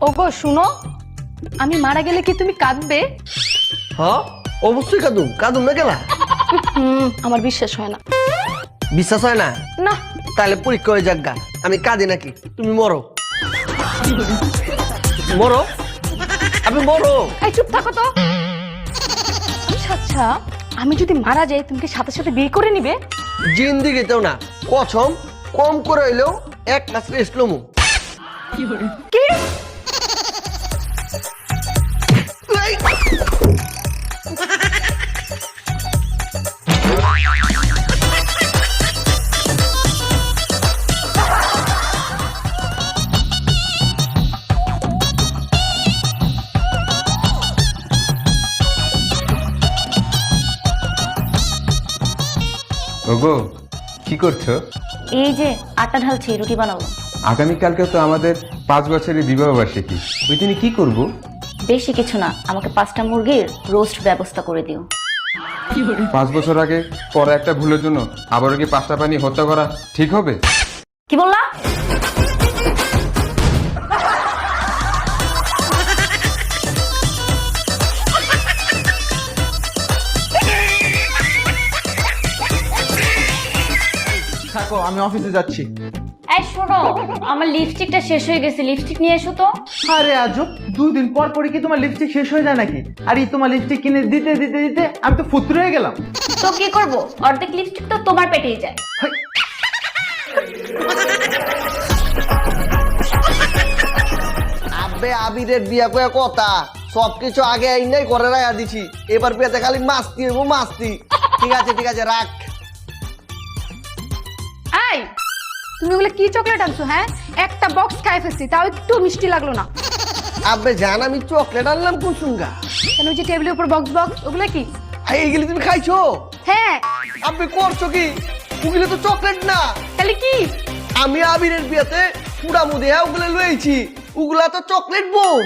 ওগো শুনো, আমি মারা গেলে কি তুমি কাঁদবে? হ্যাঁ অবশ্যই কাঁদুম, কাঁদুম না কেলা? আমার বিশ্বাস হয় না। বিশ্বাস হয় না? না। তাহলে পরীক্ষা হয়ে যাক গা, আমি কাঁদি নাকি? তুমি মরো, মরো, আমি মরো। এই চুপ থাকো তো। আচ্ছা আচ্ছা, আমি যদি মারা যাই তুমি কি সাথে সাথে বিয়ে করে নিবে? জিন্দিগিতেও না, কসম, কম করে হইলেও 1 মাস রেস্ট লমু। কি? ওগো কি করছো? এই যে আটা ঢালছি, রুটি বানাবো। আগামীকালকে তো আমাদের 5 বছরের বিবাহ বার্ষিকী, ওই দিনে কি করব? বেশি কিছু না, আমাকে 5টা মুরগির রোস্ট ব্যবস্থা করে দিও। 5 বছর আগে করা একটা ভুলের জন্য আবারও কি 5টা প্রাণী হত্যা করা ঠিক হবে? কি বললা? থাকো, আমি অফিসে যাচ্ছি। এই শোনো, আমার লিপস্টিকটা শেষ হয়ে গেছে, লিপস্টিক নিয়ে এসো তো। আরে আজব, 2 দিন পর পরে কি তোমার লিপস্টিক শেষ হয়ে যায় নাকি? আর এই তোমার লিপস্টিক কিনে দিতে দিতে দিতে আমি তো ফুতুরে হয়ে গেলাম। তো কি করব, অর্ধেক লিপস্টিক তো তোমার পেটেই যায়। হাই, আবে আবিরের বিয়া কয়া কথা, সবকিছু আগে আইনাই করে রাখা দিছি, এবার বিয়াতে খালি মাস্তি হইব, মাস্তি। ঠিক আছে ঠিক আছে, রাখ। এই তুমি ওগুলো কি চকলেট আনছো? হ্যাঁ, একটা বক্স খাই ফেলছি, তাও একটু মিষ্টি লাগলো না। আবে জান, আমি চকলেট আনলাম কুসুঙ্গা। কেন ওই যে টেবিলের উপর বক্স বক্স, ওগুলো কি? ভাই এইগুলি তুমি খাইছো? হ্যাঁ। আবে করছো কি? ওগুলো তো চকলেট না। তাহলে কি? আমি আবিরের বিয়াতে পুরা মুদে ওগুলো লইছি, ওগুলা তো চকলেট বোম।